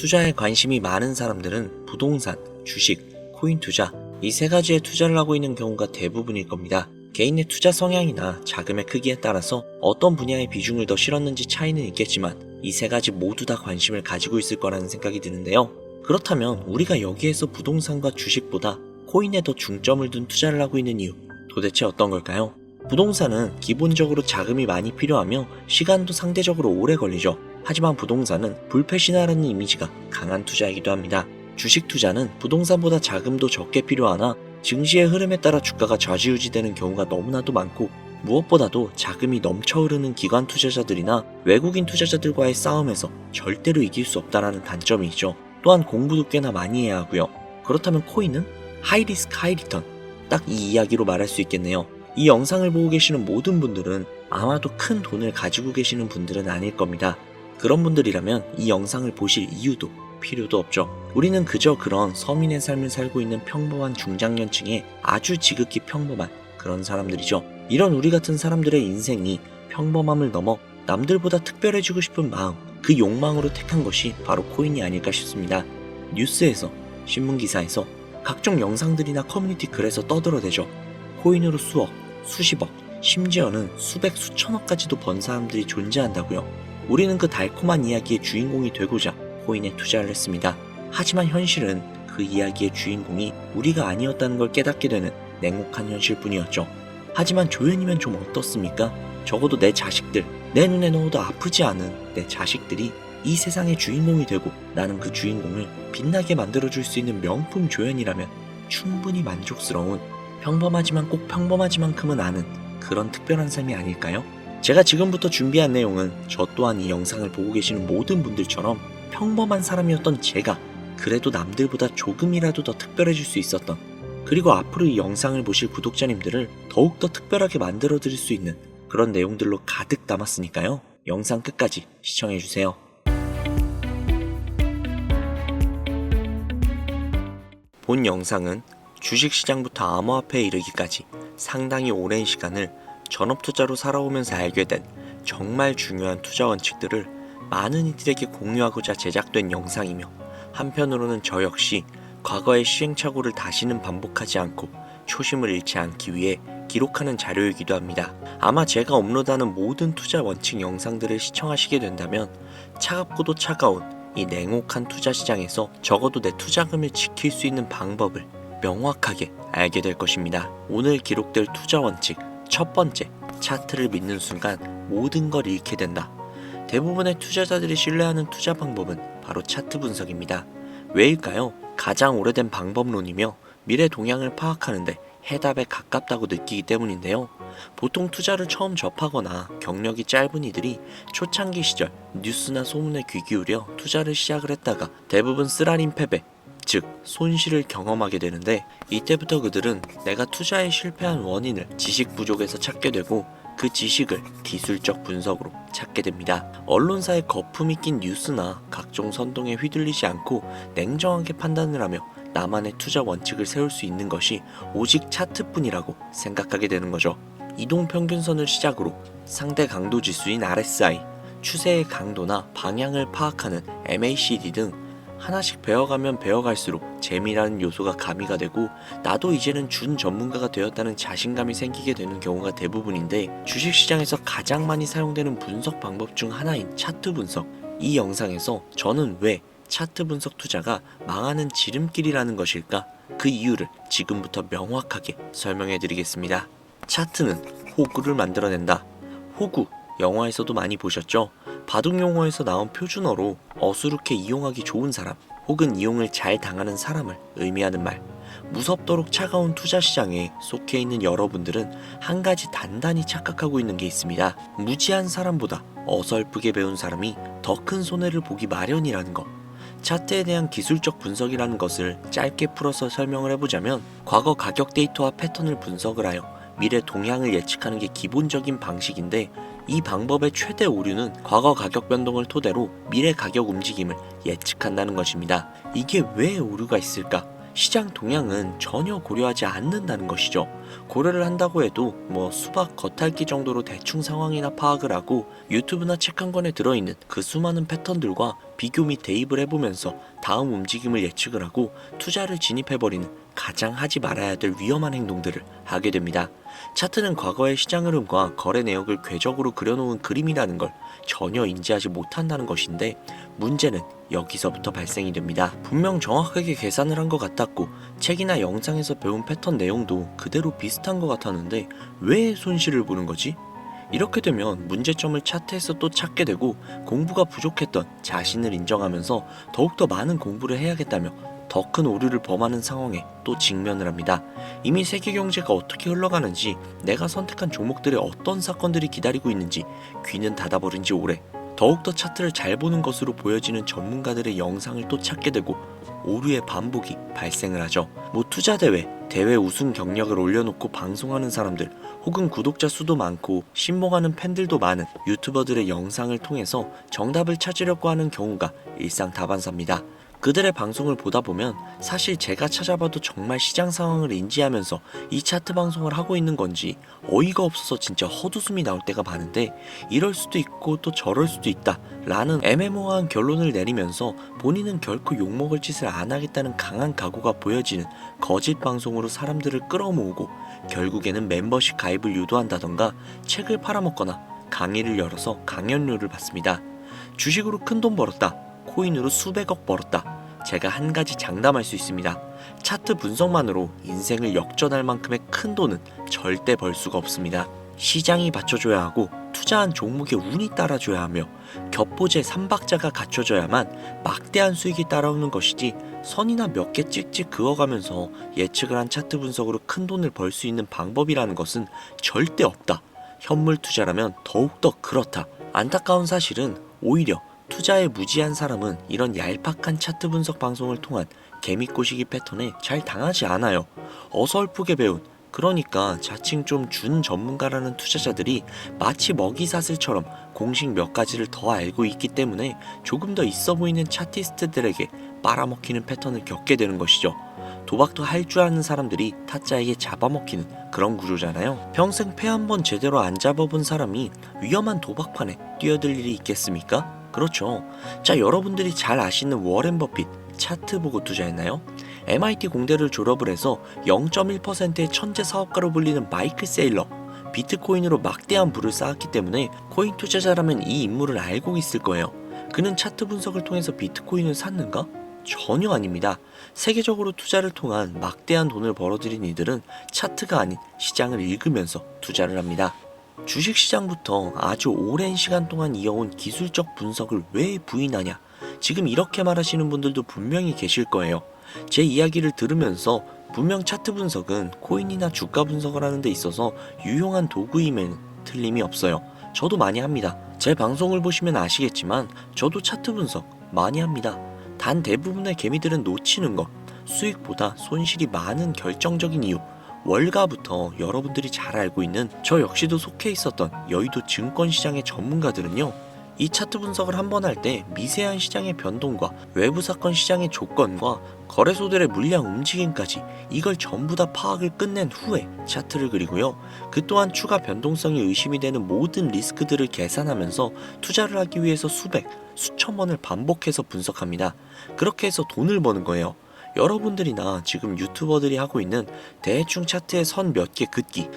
투자에 관심이 많은 사람들은 부동산, 주식, 코인 투자 이 세 가지에 투자를 하고 있는 경우가 대부분일 겁니다. 개인의 투자 성향이나 자금의 크기에 따라서 어떤 분야의 비중을 더 실었는지 차이는 있겠지만 이 세 가지 모두 다 관심을 가지고 있을 거라는 생각이 드는데요. 그렇다면 우리가 여기에서 부동산과 주식보다 코인에 더 중점을 둔 투자를 하고 있는 이유 도대체 어떤 걸까요? 부동산은 기본적으로 자금이 많이 필요하며 시간도 상대적으로 오래 걸리죠. 하지만 부동산은 불패시나라는 이미지가 강한 투자이기도 합니다. 주식 투자는 부동산보다 자금도 적게 필요하나 증시의 흐름에 따라 주가가 좌지우지되는 경우가 너무나도 많고 무엇보다도 자금이 넘쳐 흐르는 기관 투자자들이나 외국인 투자자들과의 싸움에서 절대로 이길 수 없다는 단점이 있죠. 또한 공부도 꽤나 많이 해야 하고요. 그렇다면 코인은? 하이리스크 하이리턴 딱 이 이야기로 말할 수 있겠네요. 이 영상을 보고 계시는 모든 분들은 아마도 큰 돈을 가지고 계시는 분들은 아닐 겁니다. 그런 분들이라면 이 영상을 보실 이유도 필요도 없죠. 우리는 그저 그런 서민의 삶을 살고 있는 평범한 중장년층의 아주 지극히 평범한 그런 사람들이죠. 이런 우리 같은 사람들의 인생이 평범함을 넘어 남들보다 특별해지고 싶은 마음, 그 욕망으로 택한 것이 바로 코인이 아닐까 싶습니다. 뉴스에서, 신문기사에서, 각종 영상들이나 커뮤니티 글에서 떠들어대죠. 코인으로 수억, 수십억, 심지어는 수백, 수천억까지도 번 사람들이 존재한다고요. 우리는 그 달콤한 이야기의 주인공이 되고자 코인에 투자를 했습니다. 하지만 현실은 그 이야기의 주인공이 우리가 아니었다는 걸 깨닫게 되는 냉혹한 현실뿐이었죠. 하지만 조연이면 좀 어떻습니까? 적어도 내 자식들, 내 눈에 넣어도 아프지 않은 내 자식들이 이 세상의 주인공이 되고 나는 그 주인공을 빛나게 만들어줄 수 있는 명품 조연이라면 충분히 만족스러운 평범하지만 꼭 평범하지만큼은 아는 그런 특별한 삶이 아닐까요? 제가 지금부터 준비한 내용은 저 또한 이 영상을 보고 계시는 모든 분들처럼 평범한 사람이었던 제가 그래도 남들보다 조금이라도 더 특별해질 수 있었던, 그리고 앞으로 이 영상을 보실 구독자님들을 더욱더 특별하게 만들어 드릴 수 있는 그런 내용들로 가득 담았으니까요. 영상 끝까지 시청해주세요. 본 영상은 주식시장부터 암호화폐에 이르기까지 상당히 오랜 시간을 전업투자로 살아오면서 알게 된 정말 중요한 투자 원칙들을 많은 이들에게 공유하고자 제작된 영상이며, 한편으로는 저 역시 과거의 시행착오를 다시는 반복하지 않고 초심을 잃지 않기 위해 기록하는 자료이기도 합니다. 아마 제가 업로드하는 모든 투자 원칙 영상들을 시청하시게 된다면 차갑고도 차가운 이 냉혹한 투자 시장에서 적어도 내 투자금을 지킬 수 있는 방법을 명확하게 알게 될 것입니다. 오늘 기록될 투자 원칙 첫 번째, 차트를 믿는 순간 모든 걸 잃게 된다. 대부분의 투자자들이 신뢰하는 투자 방법은 바로 차트 분석입니다. 왜일까요? 가장 오래된 방법론이며 미래 동향을 파악하는데 해답에 가깝다고 느끼기 때문인데요. 보통 투자를 처음 접하거나 경력이 짧은 이들이 초창기 시절 뉴스나 소문에 귀 기울여 투자를 시작을 했다가 대부분 쓰라린 패배, 즉 손실을 경험하게 되는데, 이때부터 그들은 내가 투자에 실패한 원인을 지식 부족에서 찾게 되고 그 지식을 기술적 분석으로 찾게 됩니다. 언론사의 거품이 낀 뉴스나 각종 선동에 휘둘리지 않고 냉정하게 판단을 하며 나만의 투자 원칙을 세울 수 있는 것이 오직 차트뿐이라고 생각하게 되는 거죠. 이동평균선을 시작으로 상대 강도 지수인 RSI, 추세의 강도나 방향을 파악하는 MACD 등 하나씩 배워가면 배워갈수록 재미라는 요소가 가미가 되고 나도 이제는 준 전문가가 되었다는 자신감이 생기게 되는 경우가 대부분인데, 주식시장에서 가장 많이 사용되는 분석 방법 중 하나인 차트 분석, 이 영상에서 저는 왜 차트 분석 투자가 망하는 지름길이라는 것일까? 그 이유를 지금부터 명확하게 설명해 드리겠습니다. 차트는 호구를 만들어낸다. 호구, 영화에서도 많이 보셨죠? 바둑 용어에서 나온 표준어로 어수룩해 이용하기 좋은 사람 혹은 이용을 잘 당하는 사람을 의미하는 말. 무섭도록 차가운 투자 시장에 속해 있는 여러분들은 한 가지 단단히 착각하고 있는 게 있습니다. 무지한 사람보다 어설프게 배운 사람이 더 큰 손해를 보기 마련이라는 것. 차트에 대한 기술적 분석이라는 것을 짧게 풀어서 설명을 해보자면, 과거 가격 데이터와 패턴을 분석을 하여 미래 동향을 예측하는 게 기본적인 방식인데, 이 방법의 최대 오류는 과거 가격 변동을 토대로 미래 가격 움직임을 예측한다는 것입니다. 이게 왜 오류가 있을까? 시장 동향은 전혀 고려하지 않는다는 것이죠. 고려를 한다고 해도 수박 겉핥기 정도로 대충 상황이나 파악을 하고 유튜브나 책 한 권에 들어있는 그 수많은 패턴들과 비교 및 대입을 해보면서 다음 움직임을 예측을 하고 투자를 진입해버리는 가장 하지 말아야 될 위험한 행동들을 하게 됩니다. 차트는 과거의 시장 흐름과 거래 내역을 궤적으로 그려놓은 그림이라는 걸 전혀 인지하지 못한다는 것인데, 문제는 여기서부터 발생이 됩니다. 분명 정확하게 계산을 한 것 같았고 책이나 영상에서 배운 패턴 내용도 그대로 비슷한 것 같았는데 왜 손실을 보는 거지? 이렇게 되면 문제점을 차트에서 또 찾게 되고 공부가 부족했던 자신을 인정하면서 더욱더 많은 공부를 해야겠다며 더 큰 오류를 범하는 상황에 또 직면을 합니다. 이미 세계 경제가 어떻게 흘러가는지, 내가 선택한 종목들의 어떤 사건들이 기다리고 있는지 귀는 닫아버린 지 오래, 더욱더 차트를 잘 보는 것으로 보여지는 전문가들의 영상을 또 찾게 되고 오류의 반복이 발생을 하죠. 투자대회, 대회 우승 경력을 올려놓고 방송하는 사람들, 혹은 구독자 수도 많고 신봉하는 팬들도 많은 유튜버들의 영상을 통해서 정답을 찾으려고 하는 경우가 일상다반사입니다. 그들의 방송을 보다 보면 사실 제가 찾아봐도 정말 시장 상황을 인지하면서 이 차트 방송을 하고 있는 건지 어이가 없어서 진짜 헛웃음이 나올 때가 많은데, 이럴 수도 있고 또 저럴 수도 있다 라는 애매모호한 결론을 내리면서 본인은 결코 욕먹을 짓을 안 하겠다는 강한 각오가 보여지는 거짓 방송으로 사람들을 끌어모으고 결국에는 멤버십 가입을 유도한다던가 책을 팔아먹거나 강의를 열어서 강연료를 받습니다. 주식으로 큰돈 벌었다, 코인으로 수백억 벌었다. 제가 한 가지 장담할 수 있습니다. 차트 분석만으로 인생을 역전할 만큼의 큰 돈은 절대 벌 수가 없습니다. 시장이 받쳐줘야 하고 투자한 종목의 운이 따라줘야 하며 겹보제 3박자가 갖춰져야만 막대한 수익이 따라오는 것이지, 선이나 몇 개 찍찍 그어가면서 예측을 한 차트 분석으로 큰 돈을 벌 수 있는 방법이라는 것은 절대 없다. 현물 투자라면 더욱더 그렇다. 안타까운 사실은 오히려 투자에 무지한 사람은 이런 얄팍한 차트 분석 방송을 통한 개미꼬시기 패턴에 잘 당하지 않아요. 어설프게 배운, 그러니까 자칭 좀 준 전문가라는 투자자들이 마치 먹이사슬처럼 공식 몇 가지를 더 알고 있기 때문에 조금 더 있어 보이는 차티스트들에게 빨아먹히는 패턴을 겪게 되는 것이죠. 도박도 할 줄 아는 사람들이 타짜에게 잡아먹히는 그런 구조잖아요. 평생 패 한 번 제대로 안 잡아본 사람이 위험한 도박판에 뛰어들 일이 있겠습니까? 그렇죠. 자, 여러분들이 잘 아시는 워렌 버핏, 차트 보고 투자했나요? MIT 공대를 졸업을 해서 0.1%의 천재 사업가로 불리는 마이클 세일러, 비트코인으로 막대한 부를 쌓았기 때문에 코인 투자자라면 이 인물을 알고 있을 거예요. 그는 차트 분석을 통해서 비트코인을 샀는가? 전혀 아닙니다. 세계적으로 투자를 통한 막대한 돈을 벌어들인 이들은 차트가 아닌 시장을 읽으면서 투자를 합니다. 주식시장부터 아주 오랜 시간 동안 이어온 기술적 분석을 왜 부인하냐? 지금 이렇게 말하시는 분들도 분명히 계실 거예요. 제 이야기를 들으면서 분명 차트 분석은 코인이나 주가 분석을 하는 데 있어서 유용한 도구임에는 틀림이 없어요. 저도 많이 합니다. 제 방송을 보시면 아시겠지만 저도 차트 분석 많이 합니다. 단 대부분의 개미들은 놓치는 것, 수익보다 손실이 많은 결정적인 이유, 월가부터 여러분들이 잘 알고 있는 저 역시도 속해 있었던 여의도 증권시장의 전문가들은요, 이 차트 분석을 한 번 할 때 미세한 시장의 변동과 외부 사건 시장의 조건과 거래소들의 물량 움직임까지 이걸 전부 다 파악을 끝낸 후에 차트를 그리고요, 그 또한 추가 변동성이 의심이 되는 모든 리스크들을 계산하면서 투자를 하기 위해서 수백, 수천 번을 반복해서 분석합니다. 그렇게 해서 돈을 버는 거예요. 여러분들이나 지금 유튜버들이 하고 있는 대충 차트에 선 몇 개 긋기,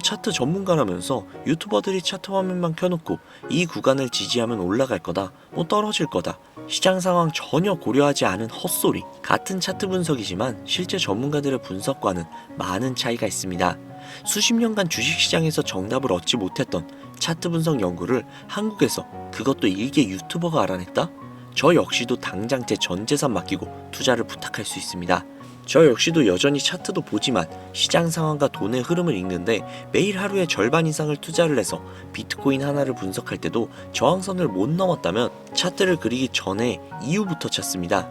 차트 전문가라면서 유튜버들이 차트 화면만 켜놓고 이 구간을 지지하면 올라갈 거다, 떨어질 거다, 시장 상황 전혀 고려하지 않은 헛소리. 같은 차트 분석이지만 실제 전문가들의 분석과는 많은 차이가 있습니다. 수십 년간 주식시장에서 정답을 얻지 못했던 차트 분석 연구를 한국에서, 그것도 일개 유튜버가 알아냈다? 저 역시도 당장 제 전 재산 맡기고 투자를 부탁할 수 있습니다. 저 역시도 여전히 차트도 보지만 시장 상황과 돈의 흐름을 읽는데 매일 하루의 절반 이상을 투자를 해서 비트코인 하나를 분석할 때도 저항선을 못 넘었다면 차트를 그리기 전에 이유부터 찾습니다.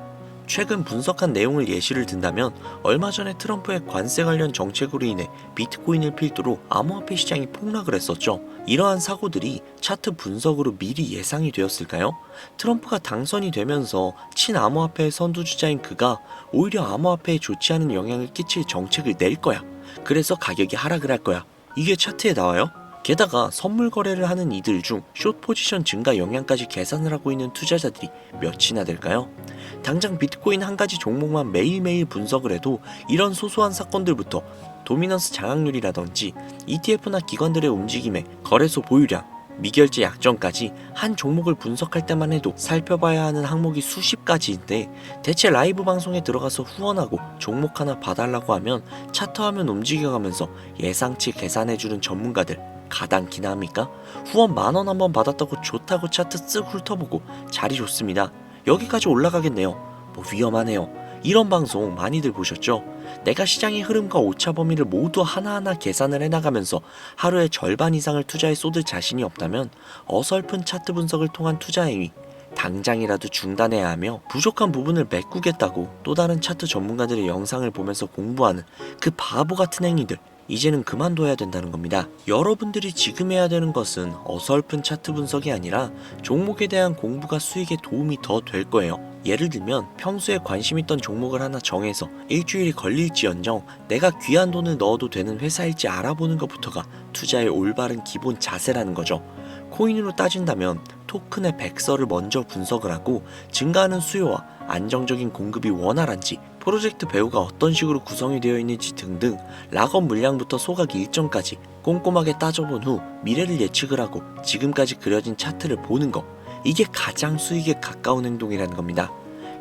최근 분석한 내용을 예시를 든다면 얼마 전에 트럼프의 관세 관련 정책으로 인해 비트코인을 필두로 암호화폐 시장이 폭락을 했었죠. 이러한 사고들이 차트 분석으로 미리 예상이 되었을까요? 트럼프가 당선이 되면서 친암호화폐의 선두주자인 그가 오히려 암호화폐에 좋지 않은 영향을 끼칠 정책을 낼 거야. 그래서 가격이 하락을 할 거야. 이게 차트에 나와요? 게다가 선물 거래를 하는 이들 중 숏 포지션 증가 영향까지 계산을 하고 있는 투자자들이 몇이나 될까요? 당장 비트코인 한 가지 종목만 매일매일 분석을 해도 이런 소소한 사건들부터 도미넌스 장악률이라든지 ETF나 기관들의 움직임에 거래소 보유량, 미결제 약정까지 한 종목을 분석할 때만 해도 살펴봐야 하는 항목이 수십 가지인데 대체 라이브 방송에 들어가서 후원하고 종목 하나 봐달라고 하면 차트화면 움직여가면서 예상치 계산해주는 전문가들 가당키나 합니까? 후원 10,000원 한번 받았다고 좋다고 차트 쓱 훑어보고 자리 좋습니다. 여기까지 올라가겠네요. 뭐 위험하네요. 이런 방송 많이들 보셨죠? 내가 시장의 흐름과 오차 범위를 모두 하나하나 계산을 해나가면서 하루에 절반 이상을 투자에 쏟을 자신이 없다면 어설픈 차트 분석을 통한 투자 행위 당장이라도 중단해야 하며 부족한 부분을 메꾸겠다고 또 다른 차트 전문가들의 영상을 보면서 공부하는 그 바보 같은 행위들 이제는 그만둬야 된다는 겁니다. 여러분들이 지금 해야 되는 것은 어설픈 차트 분석이 아니라 종목에 대한 공부가 수익에 도움이 더 될 거예요. 예를 들면 평소에 관심 있던 종목을 하나 정해서 일주일이 걸릴지언정 내가 귀한 돈을 넣어도 되는 회사일지 알아보는 것부터가 투자의 올바른 기본 자세라는 거죠. 코인으로 따진다면 토큰의 백서를 먼저 분석을 하고 증가하는 수요와 안정적인 공급이 원활한지 프로젝트 배후가 어떤 식으로 구성이 되어 있는지 등등 락업 물량부터 소각 일정까지 꼼꼼하게 따져본 후 미래를 예측을 하고 지금까지 그려진 차트를 보는 거 이게 가장 수익에 가까운 행동이라는 겁니다.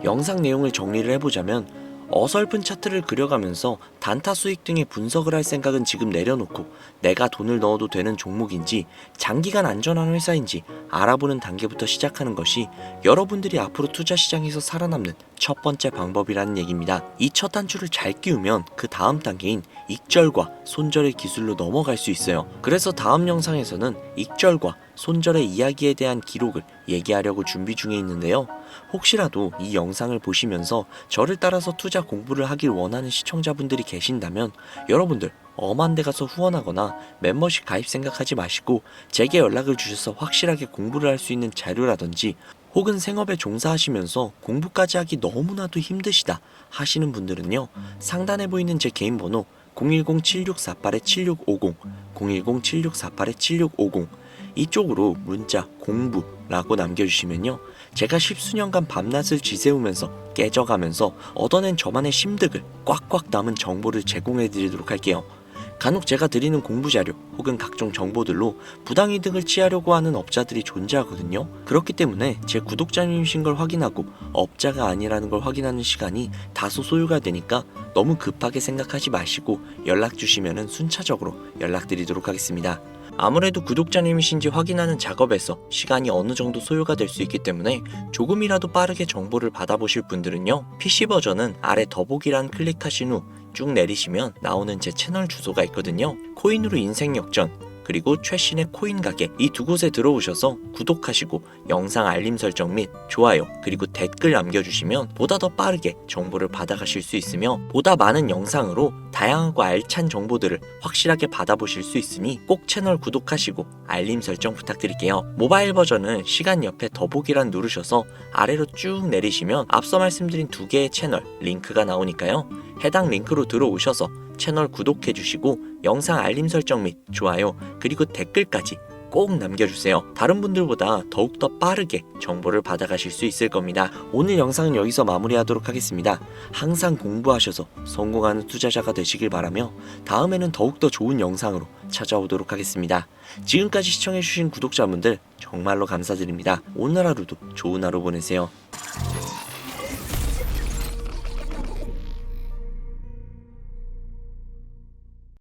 영상 내용을 정리를 해보자면 어설픈 차트를 그려가면서 단타 수익 등의 분석을 할 생각은 지금 내려놓고 내가 돈을 넣어도 되는 종목인지 장기간 안전한 회사인지 알아보는 단계부터 시작하는 것이 여러분들이 앞으로 투자 시장에서 살아남는 첫 번째 방법이라는 얘기입니다. 이 첫 단추를 잘 끼우면 그 다음 단계인 익절과 손절의 기술로 넘어갈 수 있어요. 그래서 다음 영상에서는 익절과 손절의 이야기에 대한 기록을 얘기하려고 준비 중에 있는데요. 혹시라도 이 영상을 보시면서 저를 따라서 투자 공부를 하길 원하는 시청자분들이 계신다면 여러분들 엄한 데 가서 후원하거나 멤버십 가입 생각하지 마시고 제게 연락을 주셔서 확실하게 공부를 할 수 있는 자료라든지 혹은 생업에 종사하시면서 공부까지 하기 너무나도 힘드시다 하시는 분들은요. 상단에 보이는 제 개인 번호 010-7648-7650 010-7648-7650 이쪽으로 문자 공부라고 남겨주시면요. 제가 십수년간 밤낮을 지새우면서 깨져가면서 얻어낸 저만의 심득을 꽉꽉 담은 정보를 제공해드리도록 할게요. 간혹 제가 드리는 공부자료 혹은 각종 정보들로 부당이득을 취하려고 하는 업자들이 존재하거든요. 그렇기 때문에 제 구독자님이신 걸 확인하고 업자가 아니라는 걸 확인하는 시간이 다소 소요가 되니까 너무 급하게 생각하지 마시고 연락 주시면 순차적으로 연락드리도록 하겠습니다. 아무래도 구독자님이신지 확인하는 작업에서 시간이 어느 정도 소요가 될 수 있기 때문에 조금이라도 빠르게 정보를 받아보실 분들은요. PC 버전은 아래 더보기란 클릭하신 후 쭉 내리시면 나오는 제 채널 주소가 있거든요. 코인으로 인생 역전 그리고 최신의 코인 가게 이 두 곳에 들어오셔서 구독하시고 영상 알림 설정 및 좋아요 그리고 댓글 남겨주시면 보다 더 빠르게 정보를 받아가실 수 있으며 보다 많은 영상으로 다양하고 알찬 정보들을 확실하게 받아보실 수 있으니 꼭 채널 구독하시고 알림 설정 부탁드릴게요. 모바일 버전은 시간 옆에 더보기란 누르셔서 아래로 쭉 내리시면 앞서 말씀드린 두 개의 채널 링크가 나오니까요. 해당 링크로 들어오셔서 채널 구독해주시고 영상 알림 설정 및 좋아요 그리고 댓글까지 꼭 남겨주세요. 다른 분들보다 더욱더 빠르게 정보를 받아가실 수 있을 겁니다. 오늘 영상은 여기서 마무리하도록 하겠습니다. 항상 공부하셔서 성공하는 투자자가 되시길 바라며 다음에는 더욱더 좋은 영상으로 찾아오도록 하겠습니다. 지금까지 시청해주신 구독자분들 정말로 감사드립니다. 오늘 하루도 좋은 하루 보내세요.